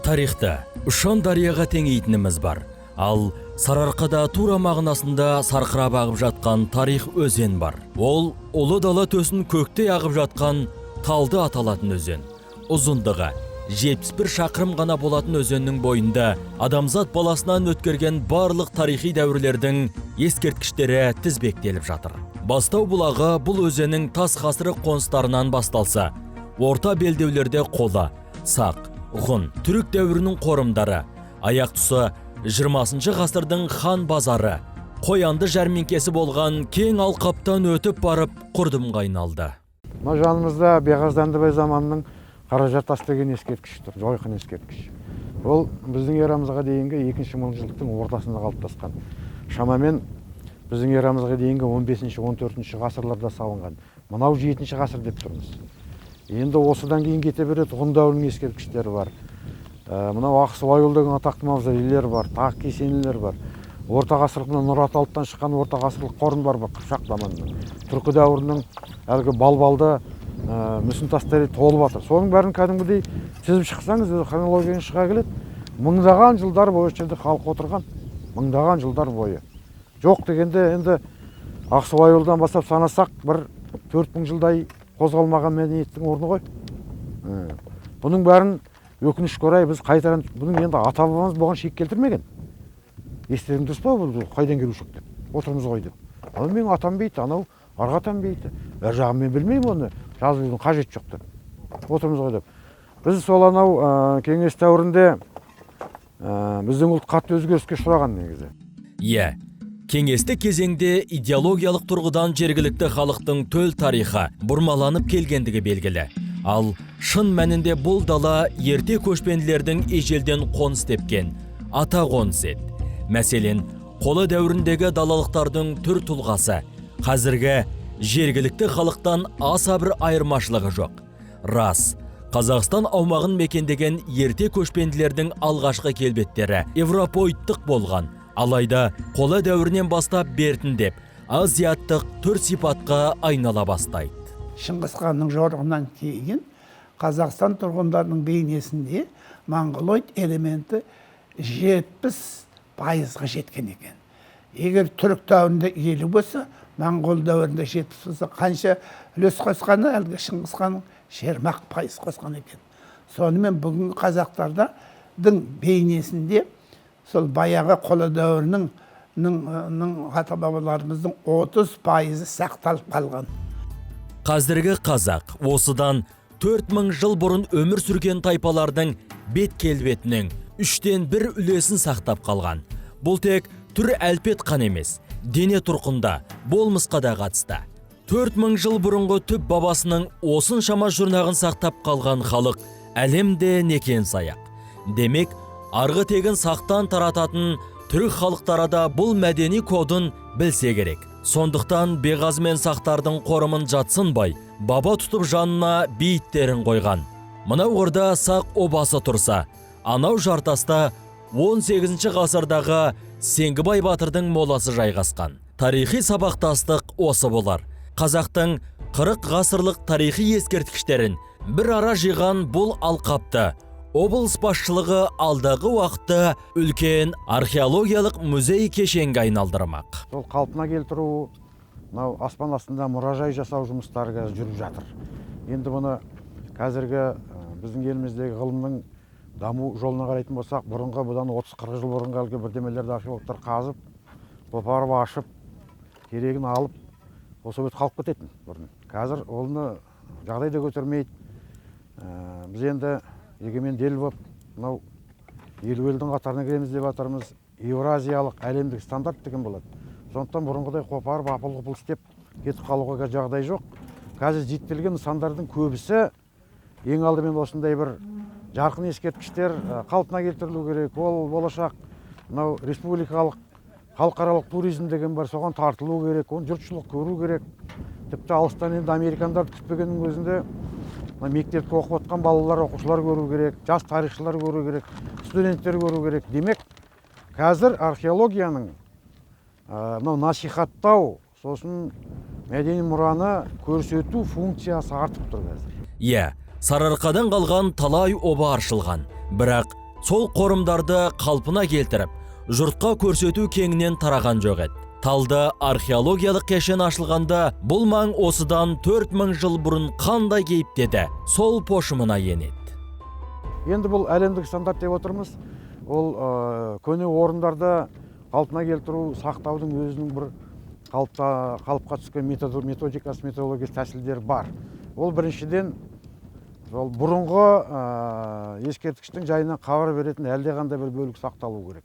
Тарихта ұшан дарияға теңейтініміз бар. Ал Сарыарқада тура мағынасында сарқырап ағып жатқан тарих өзен бар. Ол ұлы дала төсін көктей ағып жатқан Талды аталатын өзен. Ұзындығы 71 шақырым ғана болатын өзеннің бойында адамзат баласынан өткерген барлық тарихи дәуірлердің ескерткіштері тізбектеліп жатыр. Бастау бұлағы бұл өзеннің тас ғасыры қоныстарынан басталса, орта белдеулерде қола, сақ, ғұн, түрік дәуірінің қорымдары, аяқ тұсы 20 ғасырдың хан базары, қоянды жәрмеңкесі болған кең алқаптан өтіп барып құрдымға айналды. Мына жанымызда Беғаздандыбай заманының Қаражат тас деген ескерткіш тұр, жойқын ескерткіш. Ол біздің эрамызға дейінгі 2-ші мыңжылдықтың ортасында қалыптасқан. Шамамен біздің эрамызға дейінгі 15-14 ғасырларда салынған. Мынау 7-ші ғасыр деп тұрмыз. Енді осыдан кейін кете береді ғұн дәуірінің ескерткіштері бар. Мынау Ақсуайыл деген атақты мавзолейлер бар, тақ кесенелер бар. Орта ғасырлық Нұраталыптан шыққан орта ғасырлық қорым бар, Қыпшақ заманының. Түркі дәуірінің әлгі балбалды мүсін тастары толып жатыр. Соның бәрін кәдімгідей тізіп шықсаңыз, хронологияны шыға келеді. Мыңдаған жылдар бойы жерде халық отырған, мыңдаған жылдар бойы. Жоқ дегенде енді Ақсуайылдан бастап санасақ, бір 4000 жылдай қозғалмаған мәдениеттің орны ғой. Бұның бәрін өкінішке орай біз қайтадан, бұның енді ата бабамыз бұған шек келтірмеген. Естерің дұрыс па, бұл қайдан келушік деп, отырмыз ғой деп. Ал менің атам бейті, анау арғы атам бейті. Әр жағын мен білмеймін оны, жазудың қажет жоқ деп. Отырмыз ғой деп. Біз сол анау кеңес дәуірінде біздің ұлт қатты өзгеріске ұшыраған негізі. Иә, кеңестік кезеңде идеологиялық тұрғыдан жергілікті халықтың төл тарихы бұрмаланып келгендігі белгілі. Ал шын мәнінде бұл дала ерте көшпенділердің ежелден қоныс тепкен ата қоныс еді. Мәселен, қола дәуіріндегі далалықтардың түр тұлғасы қазіргі жергілікті халықтан аса бір айырмашылығы жоқ. Рас, Қазақстан аумағын мекендеген ерте көшпенділердің алғашқы келбеттері европоидтық болған. Алайда қола дәуірінен бастап бертіндеп азиаттық түр сипатқа айнала бастайды. Шыңғыс ханның жорығынан кейін Қазақстан тұрғындарының бейнесінде монголоид элементі 70%-ға жеткен екен. Егер түрік дәуірінде 50 болса, моңғол дәуірінде 70 болса, қанша үлес қосқаны, әлгі Шыңғыс ханның 20% қосқан екен. Сонымен бүгінгі қазақтардың бейнесінде сол баяғы қола дәуірінің ата бабаларымыздың 30% сақталып қалған. Қазіргі қазақ осыдан 4000 жыл бұрын өмір сүрген тайпалардың бет келбетінің 1/3 үлесін сақтап қалған. Бұл тек түр әлпет қан емес, дене тұрқында, болмысқа да қатысты. 4000 жыл бұрынғы түп бабасының осыншама жұрнағын сақтап қалған халық әлемде некен саяқ. Демек, арғы тегін сақтан тарататын түрік халықтары да бұл мәдени кодын білсе керек. Сондықтан Беғаз мен сақтардың қорымын жатсынбай, баба тұтып жанына бейіттерін қойған. Мынау орда сақ обасы тұрса, анау жартаста 18 ғасырдағы Сеңгібай батырдың моласы жайғасқан. Тарихи сабақтастық осы болар. Қазақтың 40 ғасырлық тарихи ескерткіштерін бір ара жиған бұл алқапты облыс басшылығы алдағы уақытта үлкен археологиялық музей кешенге айналдырмақ. Сол қалпына келтіру, мынау аспан астында мұражай жасау жұмыстары жүріп жатыр. Енді бұны қазіргі біздің еліміздегі ғылымның даму жолына қарайтын болсақ, бұрынғы бұдан 30-40 жыл бұрынғы әлгі бірдемелерді археологтар қазып, қопарып ашып, керегін алып, осы бет қалып кететін бұрын. Қазір оны жағдайда көтермейді. Біз енді егемен ел болып, мынау елу елдің қатарына кіреміз деп жатырмыз. Еуразиялық әлемдік стандарт деген болады. Сондықтан бұрынғыдай қопарып, апыл-ғұпыл істеп кетіп қалуға жағдай жоқ. Қазір життелген нысандардың көбісі ең алдымен осындай бір жарқын ескерткіштер қалпына келтірілу керек. Ол болашақ мынау республикалық халықаралық туризм деген бар, соған тартылу керек, оны жұртшылық көру керек. Тіпті алыстан енді американдарды күтпегеннің өзінде мектепте оқып отқан балалар, оқушылар көру керек, жас тарихшылар көру керек, студенттер көру керек. Демек, қазір археологияның насихаттау, сосын мәдени мұраны көрсету функциясы артып тұр қазір. Иә, Сарыарқадан қалған талай оба аршылған, бірақ Сол қорымдарды қалпына келтіріп, жұртқа көрсету кеңінен тараған жоқ еді. Талды археологиялық кешен ашылғанда, бұл маң осыдан 4000 жыл бұрын қандай кейіптеді, сол пошымына енеді. Енді бұл әлемдік стандарт деп отырмыз. Ол көне орындарды қалпына келтіру, сақтаудың өзінің бір қалыпқа түскен методикасы, методологиясы, тәсілдері бар. Ол біріншіден ол бұрынғы ескерткіштің жайынан хабар беретін әлдеқандай бір бөлік сақталу керек.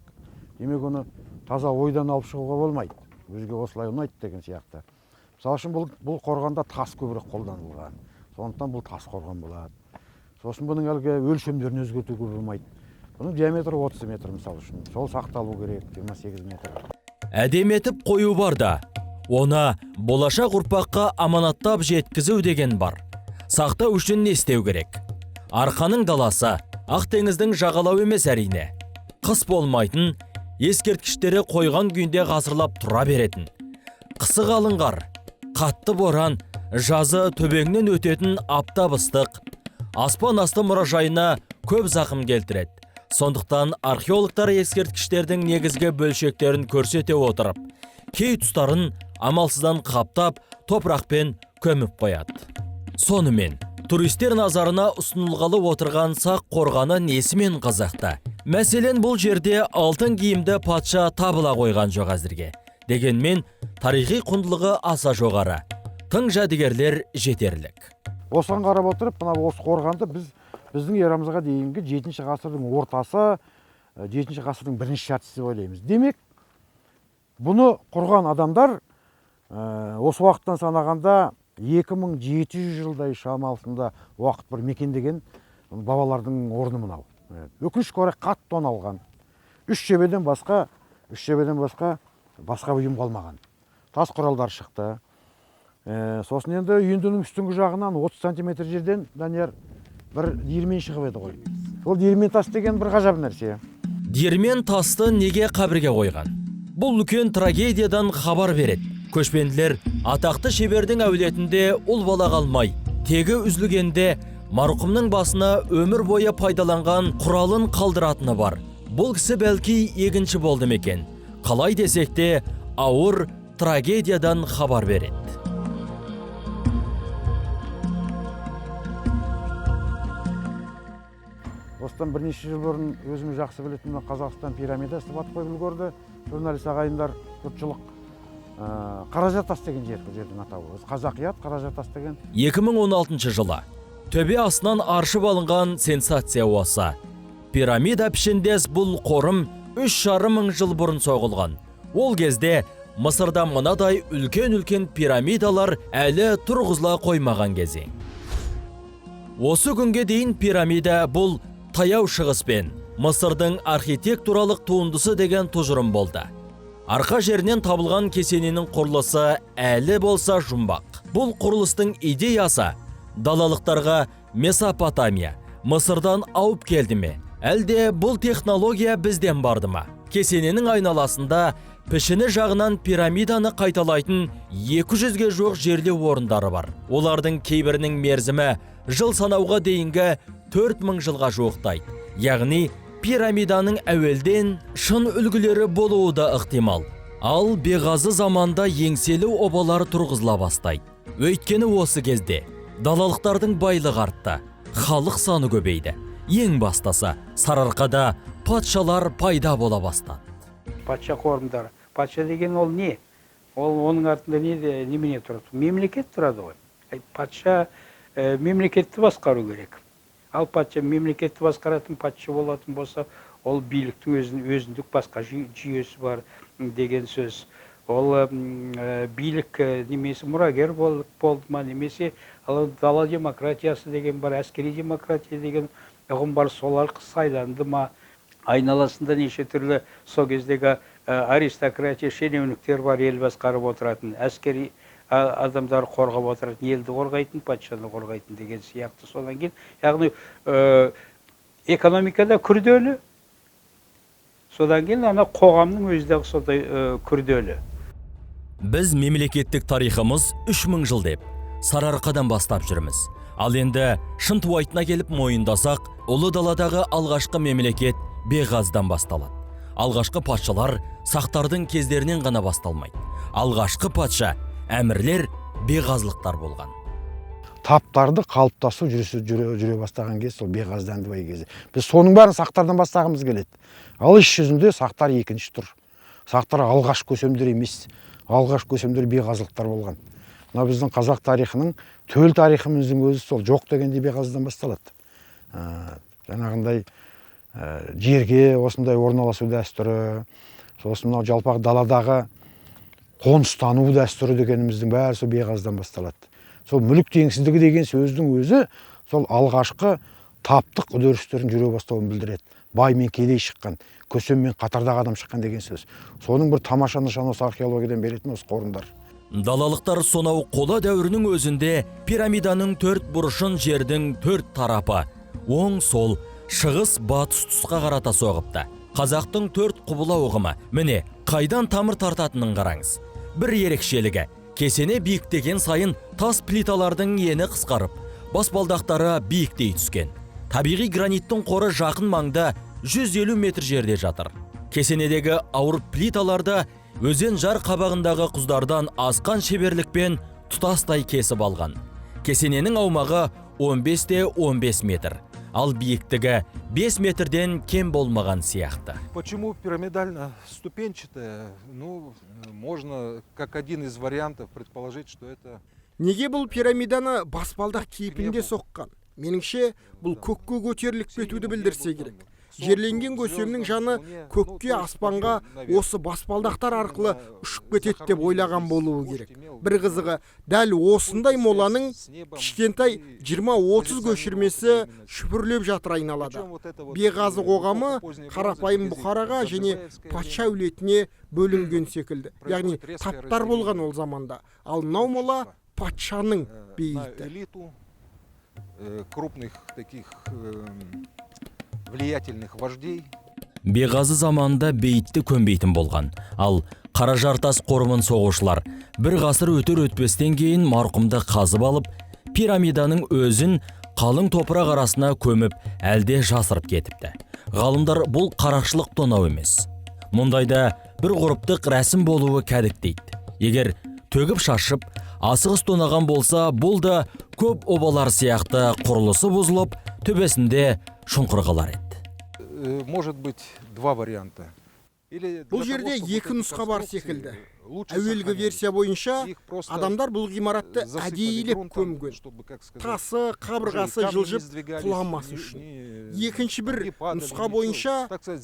Демек оны таза ойдан алып шығуға болмайды. Өзге осылай ұнайды деген сияқты. Мысалы үшін бұл қорғанда тас көбірек қолданылған. Сондықтан бұл тас қорған болады. Сосын бұның әлгі өлшемдерін өзгертуге болмайды. Бұның диаметрі 30 метр мысалы үшін. Сол сақталу керек, 28 метр. Әдеметіп қою бар да, оны болашақ ұрпаққа аманаттап жеткізу деген бар. Сақтау үшін не істеу керек? Арқаның даласы, Ақтеңіздің жағалау емес әрине. Қыс болмайтын, ескерткіштері қойған күйінде ғасырлап тұра беретін. Қысы қалың қар, қатты боран, жазы төбеңнен өтетін аптап ыстық, аспан асты мұражайына көп зақым келтіреді. Сондықтан археологтар ескерткіштердің негізгі бөлшектерін көрсете отырып, кей тұстарын амалсыздан қаптап, топырақпен көміп қояды. Сонымен, туристер назарына ұсынылғалы отырған сақ қорғаны несімен қызықты? Мәселен, бұл жерде алтын киімді патша табыла қойған жоқ әзірге. Дегенмен, тарихи құндылығы аса жоғары. Тың жәдігерлер жетерлік. Осыған қарап отырып, осы қорғанды біздің ерамызға дейінгі 7-ші ғасырдың ортасы, 7-ші ғасырдың бірінші жартысы деп ойлаймыз. Демек, бұны құрған адамдар осы уақыттан санағанда 2700 жылдай шамасында уақыт бір мекендеген бабалардың орны мынау. Өкінішке орай қатты тоналған. Үш жебеден басқа бұйым қалмаған. Тас құралдар шықты. Сосын енді үйіндінің үстіңгі жағынан 30 сантиметр жерден Данияр бір диірмен шығып еді ғой. Ол диірмен тас деген бір ғажап нәрсе. Диірмен тасты неге қабірге қойған? Бұл үлкен трагедиядан хабар береді. Көшпенділер атақты шебердің әулетінде ұл бала қалмай, тегі үзілгенде марқұмның басына өмір бойы пайдаланған құралын қалдыратыны бар. Бұл кісі бәлки егінші болды мекен. Қалай десек те ауыр трагедиядан хабар береді. Осыдан бірнеше жыл бұрын өзіміз жақсы білетін Қазақстан пирамидасы деп ат қойып үлгерді. Журналист ағайындар жұртшылық Қаражат тас деген жердің атауы. Қазақият Қаражат тас деген. 2016 жылы төбе астынан аршып алынған сенсация осы. Пирамида пішіндес бұл қорым 3,5 жыл бұрын соғылған. Ол кезде Мысырда мынадай үлкен пирамидалар әлі тұрғызыла қоймаған кезең. Осы күнге дейін пирамида бұл таяу шығыспен Мысырдың архитектуралық туындысы деген тұжырым болды. Арқа жерінен табылған кесененің құрылысы әлі болса жұмбақ. Бұл құрылыстың идеясы далалықтарға Месопотамия, Мысырдан ауып келді ме? Әлде бұл технология бізден барды ма? Кесененің айналасында пішіні жағынан пирамиданы қайталайтын 200-ге жоқ жерлеу орындары бар. Олардың кейбірінің мерзімі жыл санауға дейінгі 4000 жылға жуықтайды. Яғни пирамиданың әуелден шын үлгілері болуы да ықтимал. Ал беғазы заманда еңселі обалар тұрғызыла бастайды. Өйткені осы кезде далалықтардың байлығы артты, халық саны көбейді. Ең бастаса, Сарыарқада патшалар пайда бола бастады. Патша қорымдары. Патша деген ол не? Оның артында немене тұрады? Мемлекет тұрады ғой. Патша мемлекетті басқару керек. Ал патша мемлекетті басқаратын патша болатын болса, ол биліктің өзіндік басқа жүйесі бар деген сөз. Ол билік немесе мұрагер болды ма, немесе дала демократиясы деген бар, әскери демократия деген ұғым бар, солар сайланды ма. Айналасында неше түрлі сол кездегі аристократия, шенеуніктер бар, ел басқарып отыратын, әскери адамдар қорғап отыратын, елді қорғайтын, патшаны қорғайтын деген сияқты. Содан кейін, яғни экономикада күрделі, содан кейін қоғамның өзі де сондай күрделі. Біз мемлекеттік тарихымыз 3000 жыл деп, Сарыарқадан бастап жүрміз. Ал енді Шынтуайтына келіп мойындасақ, ұлы даладағы алғашқы мемлекет Беғаздан басталады. Алғашқы патшалар сақтардың кездерінен ғана басталмайды. Алғашқы патша әмірлер беғазлықтар болған. Таптарды қалыптасу жүре бастаған кез сол Беғазы Дәндібай кезі. Біз соның бәрін сақтардан бастағымыз келеді. Ал іс жүзінде сақтар екінші тұр. Сақтар алғаш көсемдер емес. Алғаш көсемдер беғазлықтар болған. Мына біздің қазақ тарихының төл тарихымыздың өзі сол жоқ дегенде Беғазыдан басталады. Жаңағындай жерге осындай орналасу дәстүрі, сосын мынау жалпақ даладағы қоныстану дәстүрі дегеніміздің бәрі сол Беғазыдан басталады. Сол мүлік теңсіздігі деген сөздің өзі сол алғашқы таптық үдерістерін жүре бастауын білдіреді. Бай мен кедей шыққан, көсем мен қатардағы адам шыққан деген сөз. Соның бір тамаша нышаны осы археологиядан беретін осы қорымдар. Далалықтар сонау қола дәуірінің өзінде пирамиданың 4 бұрышын жердің 4 тарапы, оң, сол, шығыс, батыс тұсқа қарата соғыпты. Қазақтың 4 құбыла ұғымы, міне, қайдан тамыр тартатынын қараңыз. Бір ерекшелігі, кесене биіктеген сайын тас плиталардың ені қысқарып, баспалдақтары биіктей түскен. Табиғи граниттің қоры жақын маңда 150 метр жерде жатыр. Кесенедегі ауыр плиталарды өзен жар қабағындағы құздардан асқан шеберлікпен тұтастай кесіп алған. Кесененің аумағы 15-15 метр, ал биіктігі 5 метрден кем болмаған сияқты. Почему пирамидально ступенчатая? Ну, можно, как один из вариантов, предположить, что это... Неге бұл пирамиданы баспалдақ кейпінде соққан? Меніңше, бұл көкке көтеріліп кетуді білдірсе керек. Жерленген көсемнің жаны көкке, аспанға осы баспалдақтар арқылы ұшып кетеді деп ойлаған болуы керек. Бір қызығы, дәл осындай моланың кішкентай 20-30 көшірмесі шүпірлеп жатыр айналада. Беғазы қоғамы қарапайым бұқараға және патша әулетіне бөлінген секілді. Яғни таптар болған ол заманда. Ал мынау мола патшаның бейіті. Крупных таких влиятельных вождей. Беғазы заманында бейітті көнбейтін болған. Ал Қаражартас қорымын соғушылар бір ғасыр өтер өтпестен кейін марқұмды қазып алып, пирамиданың өзін қалың топырақ арасына көміп, әлде жасырып кетіпті. Ғалымдар бұл қарақшылық тонау емес. Мұндайда бір ғұрыптық рәсім болуы кәдік дейді. Егер төгіп шашып, асығыс тонаған болса, бұл да көп обалар сияқты құрылысы бұзылып, төбесінде шұңқыр қалар еді. Может быть, два варианта. Бұл жерде екі нұсқа бар секілді. Әуелгі версия бойынша адамдар бұл ғимаратты әдейілеп көмген. Тасы, қабырғасы жылжып құламас үшін. Екінші бір нұсқа бойынша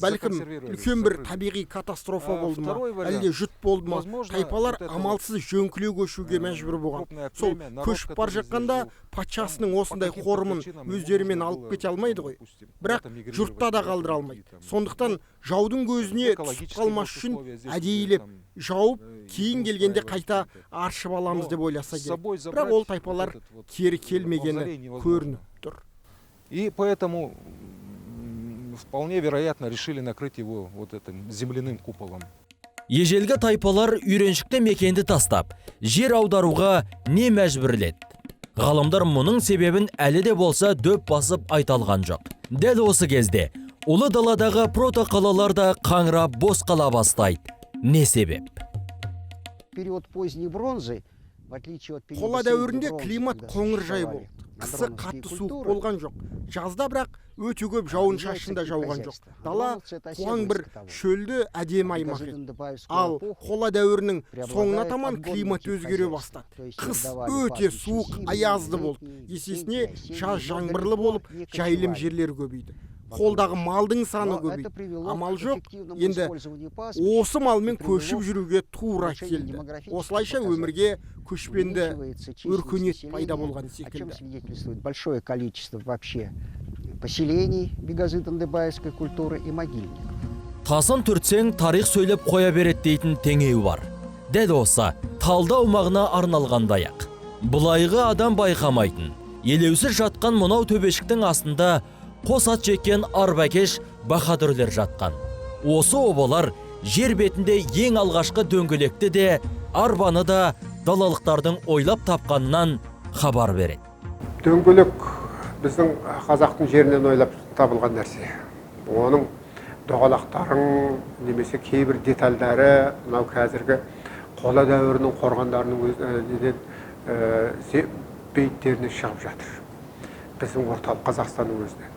бәлкім үлкен бір табиғи катастрофа болды ма, әлде жұт болды ма, тайпалар амалсыз жөңкілеу көшуге мәжбүр болған. Сол көшіп бар жаққанда патшасының осындай қорымын өздерімен алып кете алмайды ғой. Бірақ жұртта да қалдыра алмайды. Сондықтан жаудың көзіне түсіп қалмас үшін әдейілеп жауып, кейін келгенде қайта аршып аламыз деп ойласа керек. Бірақ ол тайпалар кері келмегені көрініп тұр. И поэтому вполне вероятно решили накрыть его вот этим земляным куполом. Ежелгі тайпалар үйреншікті мекенді тастап, жер аударуға не мәжбүрледі? Ғалымдар мұның себебін әлі де болса дөп басып айталған жоқ. Дәл осы кезде ұлы даладағы протоқалалар да қаңырап бос қала бастайды. Не себеп? Период поздней бронзы, в отличие от периода Қола дәуірінде климат қоңыржай болды. Қысы Андроновские қатты суық культуры. болған жоқ. Жазда бірақ өте көп жауын шашын да жауған жоқ. Дала қуаң бір шөлді әдемі аймақ еді. Ал қола дәуірінің соңына таман климат өзгере бастады. Қыс өте суық, аязды болды. Есесіне жаз жаңбырлы болып, жайылым жерлер көбейді. Қолдағы малдың саны көбейді. Амал жоқ, енді осы малмен көшіп жүруге тура келді. Осылайша өмірге көшпенді өркениет пайда болған секілді. Свидетельствует большое количество вообще поселений Беғазы-Дандыбайской культуры и могильников. Тасын түртсең тарих сөйлеп қоя береді дейтін теңеу бар. Дәл осы талды аумағына арналғандайық. Бұлайғы адам байқамайтын, елеусіз жатқан мынау төбешіктің астында қос ат жеккен арбакеш баһадүрлер жатқан. Осы обалар жер бетінде ең алғашқы дөңгелекті де, арбаны да далалықтардың ойлап тапқанынан хабар береді. Дөңгелек біздің қазақтың жерінен ойлап табылған нәрсе. Оның доғалақтарын немесе кейбір детальдары мынау қазіргі қола дәуірінің қорғандарының бейіттеріне шығып жатыр. Біздің орталық Қазақстанның өзінде.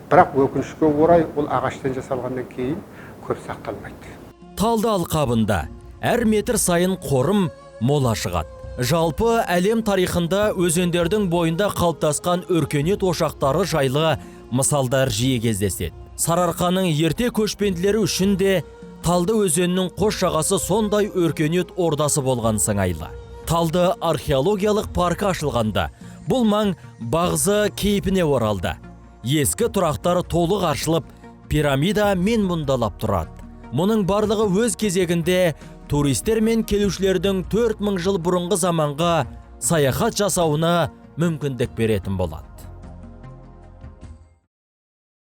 Бірақ өкінішке орай ол ағаштан жасалғаннан кейін көп сақталмайды. Талды алқабында әр метр сайын қорым мола шығады. Жалпы әлем тарихында өзендердің бойында қалыптасқан өркениет ошақтары жайлы мысалдар жиі кездеседі. Сарыарқаның ерте көшпенділері үшін де Талды өзенінің қос жағасы сондай өркениет ордасы болған сыңайлы. Талды археологиялық паркі ашылғанда бұл маң бағзы кейпіне оралды. Ескі тұрақтар толық ашылып, пирамида мен мұндалап тұрады. Мұның барлығы өз кезегінде туристер мен келушілердің 4000 жыл бұрынғы заманға саяхат жасауына мүмкіндік беретін болады.